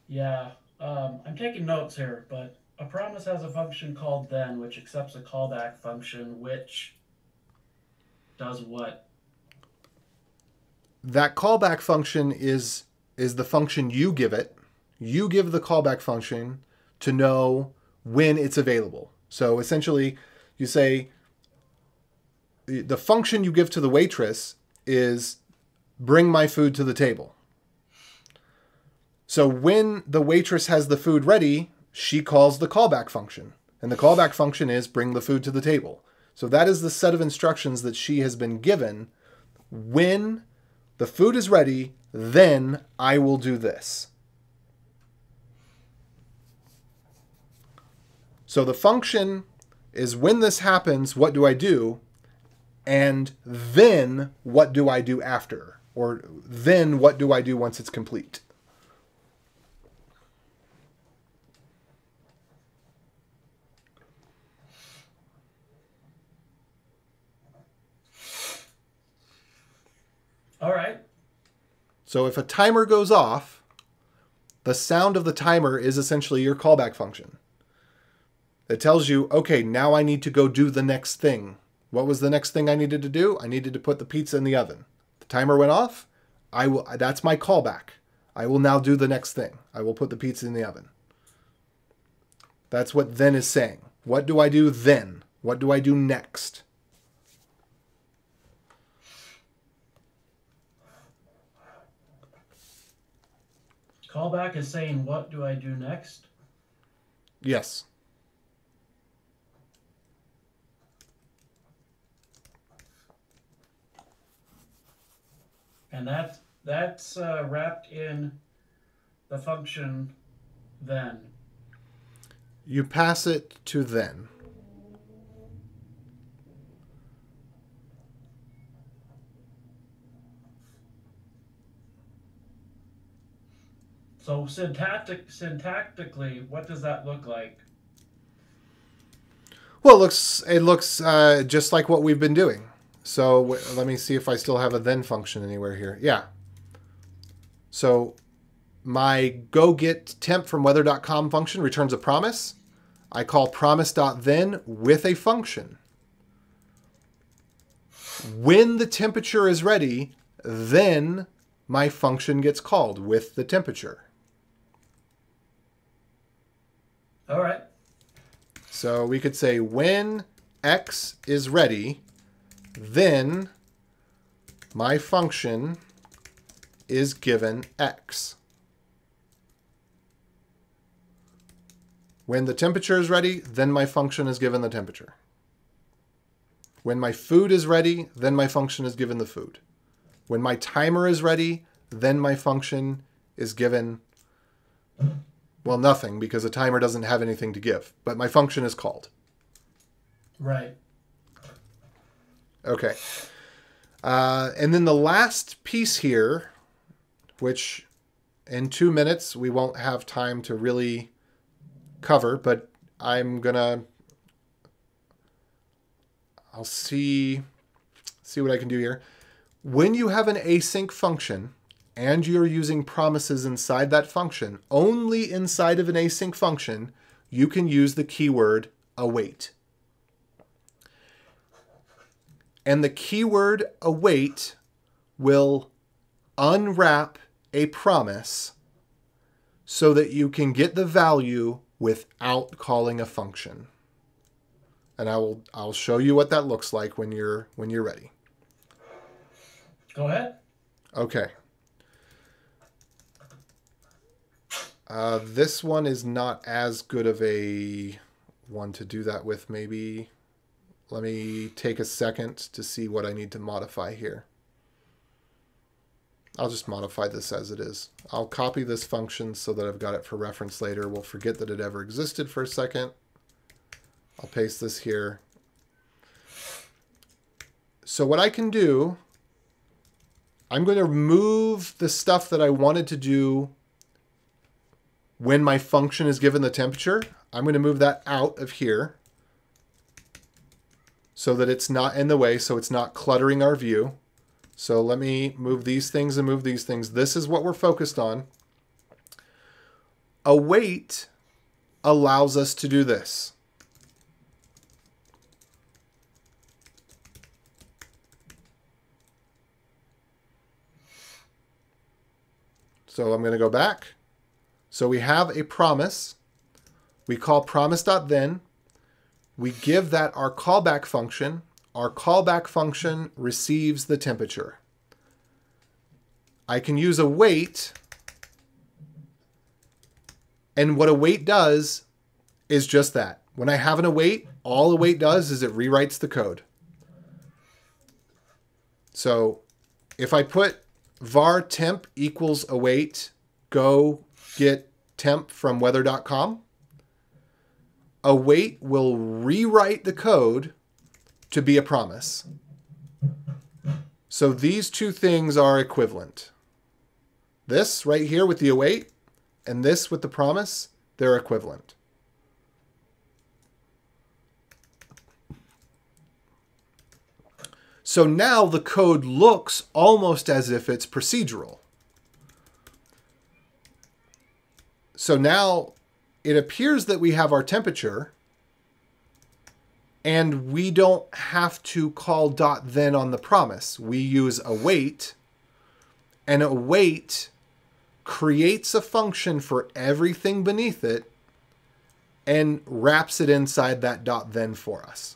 yeah, I'm taking notes here, but a promise has a function called then, which accepts a callback function, which does what? That callback function is the function you give it. You give the callback function to know when it's available. So essentially, you say the function you give to the waitress is bring my food to the table. So when the waitress has the food ready, she calls the callback function. And the callback function is bring the food to the table. So that is the set of instructions that she has been given. When the food is ready, then I will do this. So the function is when this happens, what do I do? And then what do I do after? Or then what do I do once it's complete? All right. So if a timer goes off, the sound of the timer is essentially your callback function. It tells you, okay, now I need to go do the next thing. What was the next thing I needed to do? I needed to put the pizza in the oven. The timer went off. That's my callback. I will now do the next thing. I will put the pizza in the oven. That's what then is saying. What do I do then? What do I do next? Callback is saying, what do I do next? Yes. And that's wrapped in the function then. You pass it to then. So syntactically, what does that look like? Well, it looks just like what we've been doing. So let me see if I still have a then function anywhere here. Yeah. So my go get temp from weather.com function returns a promise. I call promise.then with a function. When the temperature is ready, then my function gets called with the temperature. All right. So we could say when X is ready, then my function is given X. When the temperature is ready, then my function is given the temperature. When my food is ready, then my function is given the food. When my timer is ready, then my function is given, well, nothing, because a timer doesn't have anything to give, but my function is called. Right. Okay. And then the last piece here, which in 2 minutes we won't have time to really cover, but I'll see what I can do here. When you have an async function and you're using promises inside that function, only inside of an async function, you can use the keyword await. And the keyword await will unwrap a promise so that you can get the value without calling a function. And I'll show you what that looks like when you're ready. Go ahead. Okay. This one is not as good of a one to do that with, maybe. Let me take a second to see what I need to modify here. I'll just modify this as it is. I'll copy this function so that I've got it for reference later. We'll forget that it ever existed for a second. I'll paste this here. So what I can do, I'm going to remove the stuff that I wanted to do when my function is given the temperature. I'm going to move that out of here so that it's not in the way, so it's not cluttering our view. So let me move these things and move these things. This is what we're focused on. Await allows us to do this. So I'm going to go back. So we have a promise. We call promise.then. We give that our callback function. Our callback function receives the temperature. I can use await. And what await does is just that. When I have an await, all await does is it rewrites the code. So if I put var temp equals await, go get temp from weather.com, await will rewrite the code to be a promise. So these two things are equivalent. This right here with the await and this with the promise, they're equivalent. So now the code looks almost as if it's procedural. So now it appears that we have our temperature and we don't have to call .then on the promise. We use await, and await creates a function for everything beneath it and wraps it inside that .then for us.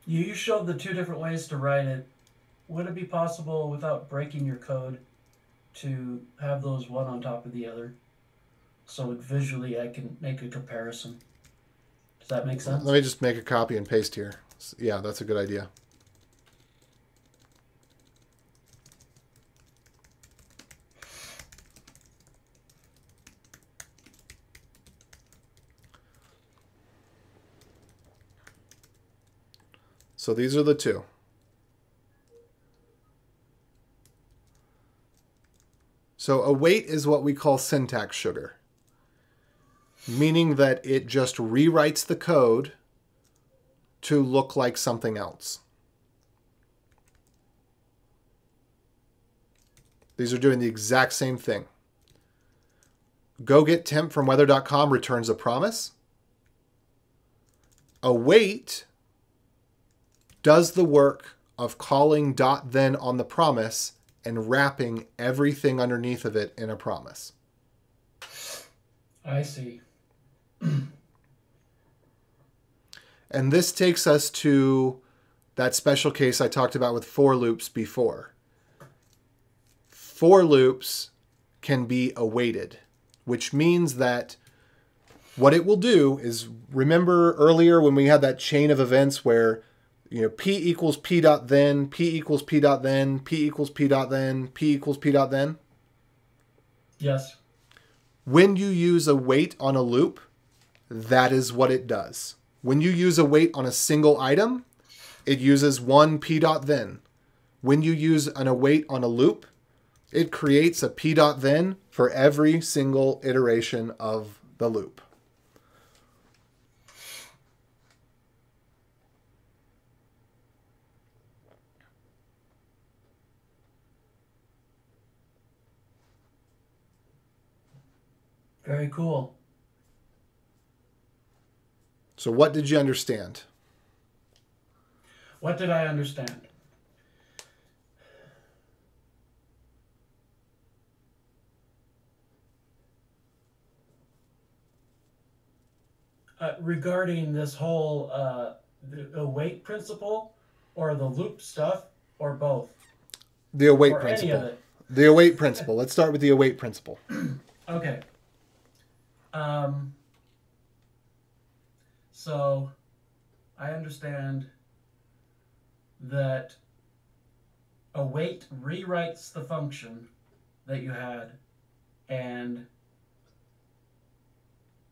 You showed the two different ways to write it. Would it be possible, without breaking your code, to have those one on top of the other? So visually I can make a comparison. Does that make sense? Let me just make a copy and paste here. Yeah, that's a good idea. So these are the two. So await is what we call syntax sugar, meaning that it just rewrites the code to look like something else. These are doing the exact same thing. Go get temp from weather.com returns a promise. Await does the work of calling .then on the promise and wrapping everything underneath of it in a promise. I see. And this takes us to that special case I talked about with for loops before. For loops can be awaited, which means that what it will do is, remember earlier when we had that chain of events where P equals P dot then, P equals P dot then, P equals P dot then, P equals P dot then? Yes. When you use await on a loop, that is what it does. When you use await on a single item, it uses one P dot then. When you use an await on a loop, it creates a P dot then for every single iteration of the loop. Very cool. So what did you understand? What did I understand? Regarding this whole the await principle, or the loop stuff, or both? The await or principle. Any of it. The await principle. Let's start with the await principle. Okay. So I understand that await rewrites the function that you had and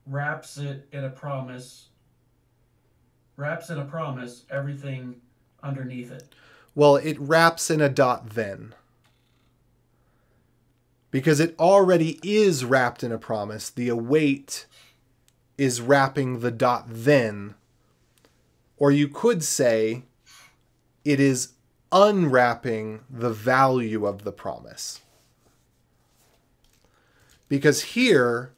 wraps in a promise everything underneath it. Well, it wraps in a dot then. Because it already is wrapped in a promise, the await is wrapping the dot then. Or you could say it is unwrapping the value of the promise. Because here,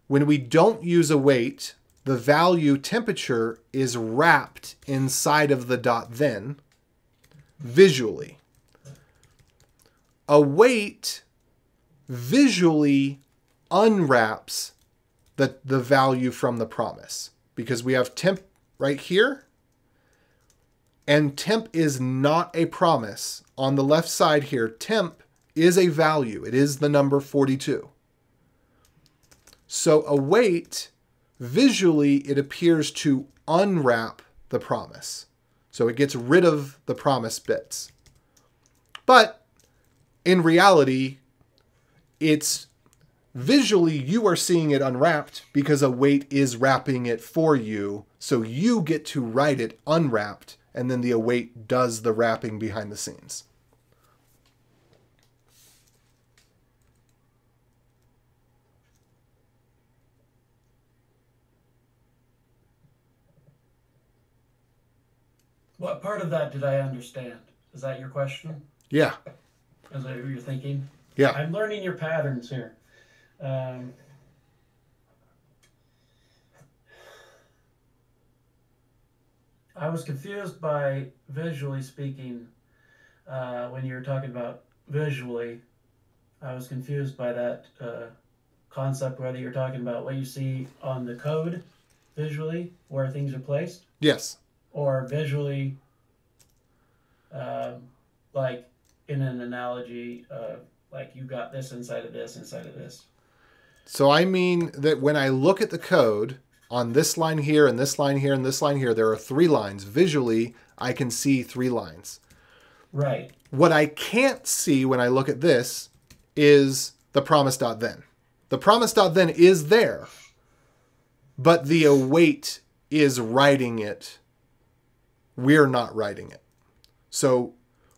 when we don't use await, the value temperature is wrapped inside of the dot then visually. Await visually unwraps the value from the promise, because we have temp right here, and temp is not a promise. On the left side here, temp is a value. It is the number 42. So await, visually, it appears to unwrap the promise. So it gets rid of the promise bits. But in reality, it's visually, you are seeing it unwrapped because await is wrapping it for you. So you get to write it unwrapped, and then the await does the wrapping behind the scenes. What part of that did I understand? Is that your question? Yeah. Is that what you're thinking? Yeah. I'm learning your patterns here. I was confused by visually speaking when you were talking about visually. I was confused by that concept, whether you're talking about what you see on the code visually, where things are placed. Yes. Or visually, like in an analogy of like you got this inside of this, inside of this. So I mean that when I look at the code on this line here and this line here and this line here, there are 3 lines. Visually, I can see 3 lines. Right. What I can't see when I look at this is the promise.then. The promise.then is there, but the await is writing it. We're not writing it. So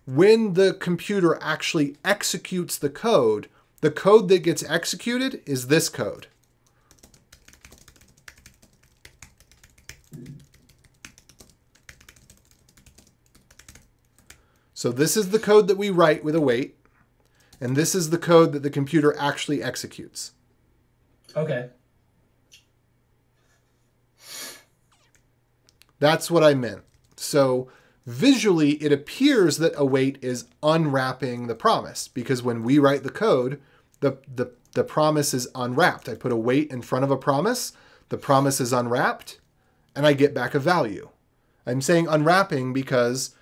when the computer actually executes the code that gets executed is this code. So this is the code that we write with await, and this is the code that the computer actually executes. Okay. That's what I meant. So visually, it appears that await is unwrapping the promise, because when we write the code, the promise is unwrapped. I put await in front of a promise, the promise is unwrapped, and I get back a value. I'm saying unwrapping because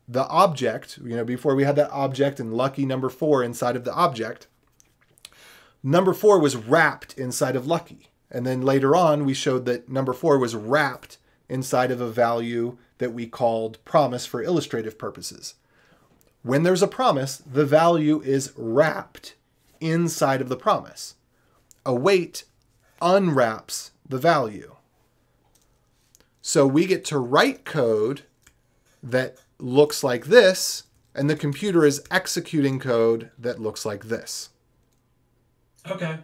the object, before we had that object and lucky number 4 inside of the object, number 4 was wrapped inside of lucky. And then later on, we showed that number 4 was wrapped inside of a value that we called promise for illustrative purposes. When there's a promise, the value is wrapped inside of the promise. Await unwraps the value. So we get to write code that looks like this, and the computer is executing code that looks like this. Okay.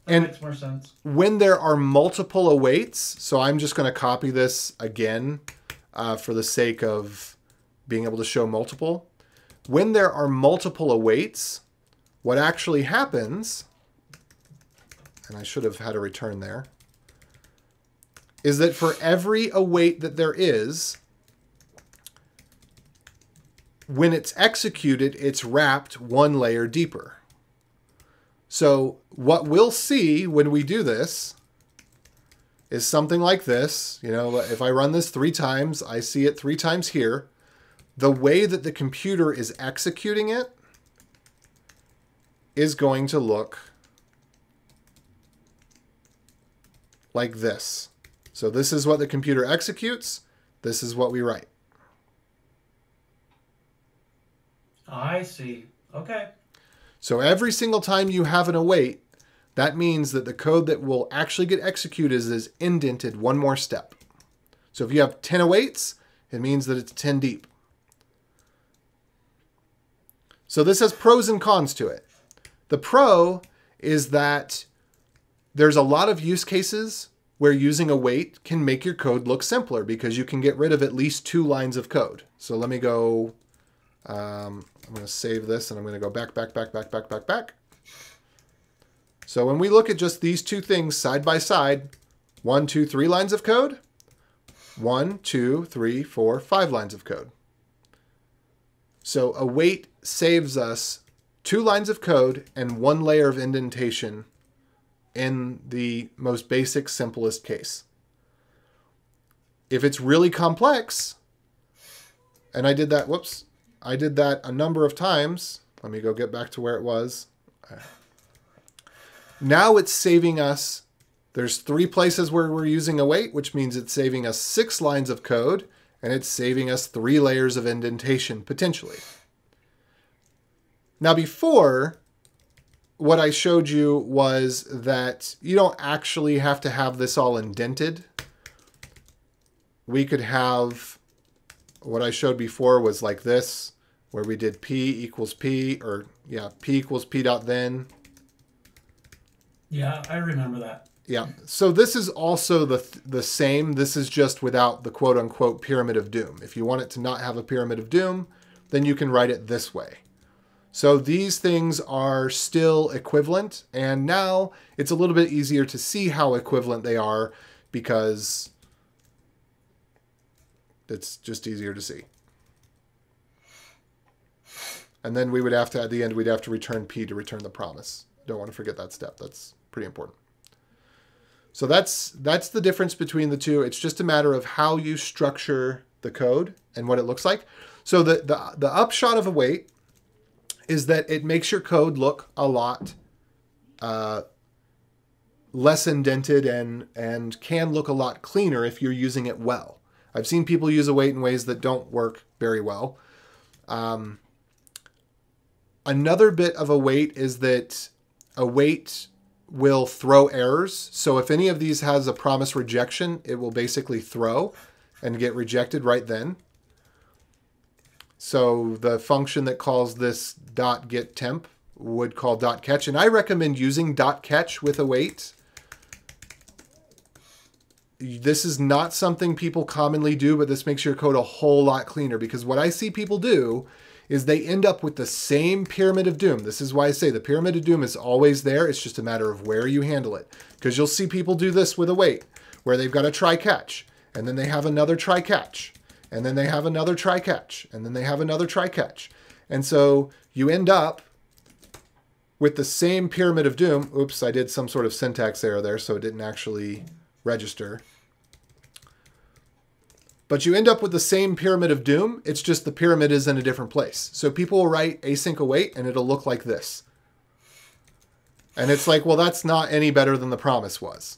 That makes more sense. When there are multiple awaits, so I'm just going to copy this again for the sake of being able to show multiple. When there are multiple awaits, what actually happens, and I should have had a return there, is that for every await that there is, when it's executed, it's wrapped 1 layer deeper. So what we'll see when we do this is something like this. If I run this 3 times, I see it 3 times here. The way that the computer is executing it is going to look like this. So this is what the computer executes. This is what we write. I see. Okay. So every single time you have an await, that means that the code that will actually get executed is indented 1 more step. So if you have 10 awaits, it means that it's 10 deep. So this has pros and cons to it. The pro is that there's a lot of use cases where using await can make your code look simpler because you can get rid of at least 2 lines of code. So let me go, I'm going to save this and I'm going to go back. So when we look at just these 2 things side by side, 1, 2, 3 lines of code, 1, 2, 3, 4, 5 lines of code. So await saves us 2 lines of code and 1 layer of indentation in the most basic, simplest case. If it's really complex, and I did that, whoops, I did that a number of times. Let me go get back to where it was. Now it's saving us, there's 3 places where we're using await, which means it's saving us 6 lines of code, and it's saving us 3 layers of indentation, potentially. Now before, what I showed you was that you don't actually have to have this all indented. We could have, what I showed before was like this, where we did p equals p, or yeah, p equals p dot then. Yeah, I remember that. Yeah, so this is also the same. This is just without the quote-unquote pyramid of doom. If you want it to not have a pyramid of doom, then you can write it this way. So these things are still equivalent, and now it's a little bit easier to see how equivalent they are because it's just easier to see. And then we would have to, at the end, we'd have to return P to return the promise. Don't want to forget that step. That's pretty important. So that's the difference between the two. It's just a matter of how you structure the code and what it looks like. So the upshot of await is that it makes your code look a lot less indented and can look a lot cleaner if you're using it well. I've seen people use await in ways that don't work very well. Another bit of await is that await will throw errors. So if any of these has a promise rejection, it will basically throw and get rejected right then. So the function that calls this .getTemp would call .catch, and I recommend using .catch with await. This is not something people commonly do, but this makes your code a whole lot cleaner, because what I see people do is they end up with the same pyramid of doom. This is why I say the pyramid of doom is always there. It's just a matter of where you handle it, because you'll see people do this with await, where they've got a try catch, and then they have another try catch, and then they have another try catch, and then they have another try catch. And so you end up with the same pyramid of doom. Oops, I did some sort of syntax error there, so it didn't actually register. But you end up with the same pyramid of doom. It's just the pyramid is in a different place. So people will write async await and it'll look like this. And it's like, well, that's not any better than the promise was.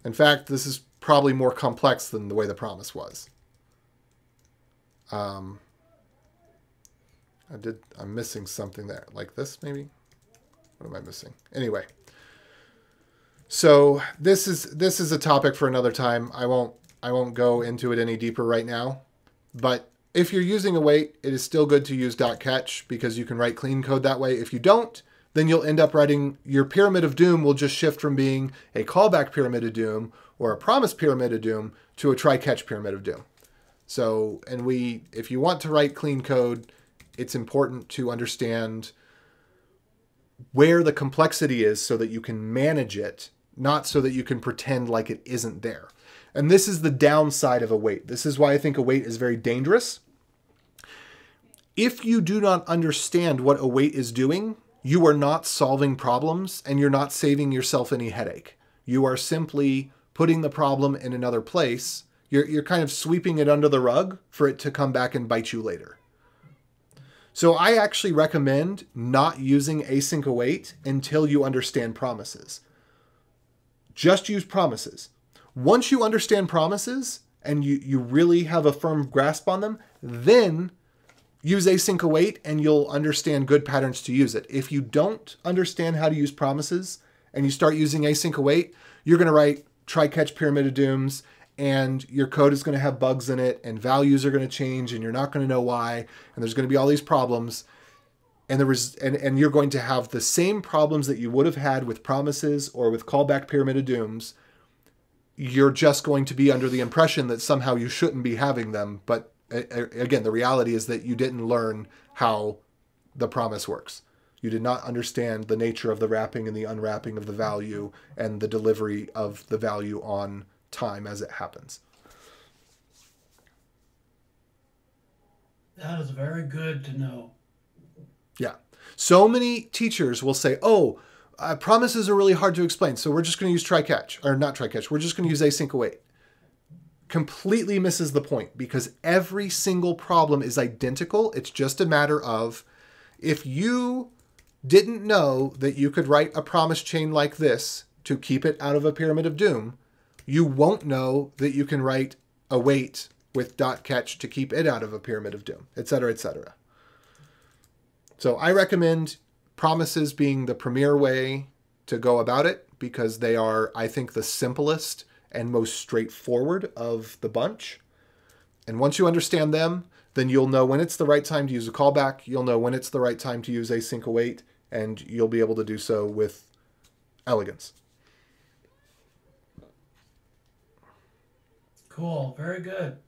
In fact, this is probably more complex than the way the promise was. I'm missing something there. Like this, maybe? What am I missing? Anyway. So this is a topic for another time. I won't go into it any deeper right now. But if you're using await, it is still good to use .catch because you can write clean code that way. If you don't, then you'll end up writing, your pyramid of doom will just shift from being a callback pyramid of doom or a promise pyramid of doom to a try-catch pyramid of doom. So, and if you want to write clean code, it's important to understand where the complexity is so that you can manage it, not so that you can pretend like it isn't there. And this is the downside of await. This is why I think await is very dangerous. If you do not understand what await is doing, you are not solving problems and you're not saving yourself any headache. You are simply putting the problem in another place. You're kind of sweeping it under the rug for it to come back and bite you later. So I actually recommend not using async await until you understand promises. Just use promises. Once you understand promises and you really have a firm grasp on them, then use async await and you'll understand good patterns to use it. If you don't understand how to use promises and you start using async await, you're going to write try-catch pyramid of dooms and your code is going to have bugs in it, and values are going to change, and you're not going to know why, and there's going to be all these problems, and and you're going to have the same problems that you would have had with promises or with callback pyramid of dooms. You're just going to be under the impression that somehow you shouldn't be having them, but again, the reality is that you didn't learn how the promise works. You did not understand the nature of the wrapping and the unwrapping of the value and the delivery of the value on time as it happens. That is very good to know. Yeah. So many teachers will say, oh, promises are really hard to explain, so we're just going to use try-catch. Or not try-catch, we're just going to use async await. Completely misses the point, because every single problem is identical. It's just a matter of, if you didn't know that you could write a promise chain like this to keep it out of a pyramid of doom, you won't know that you can write await with .catch to keep it out of a pyramid of doom, etc., etc. So I recommend promises being the premier way to go about it, because they are, I think, the simplest and most straightforward of the bunch. And once you understand them, then you'll know when it's the right time to use a callback. You'll know when it's the right time to use async await, and you'll be able to do so with elegance. Cool. Very good.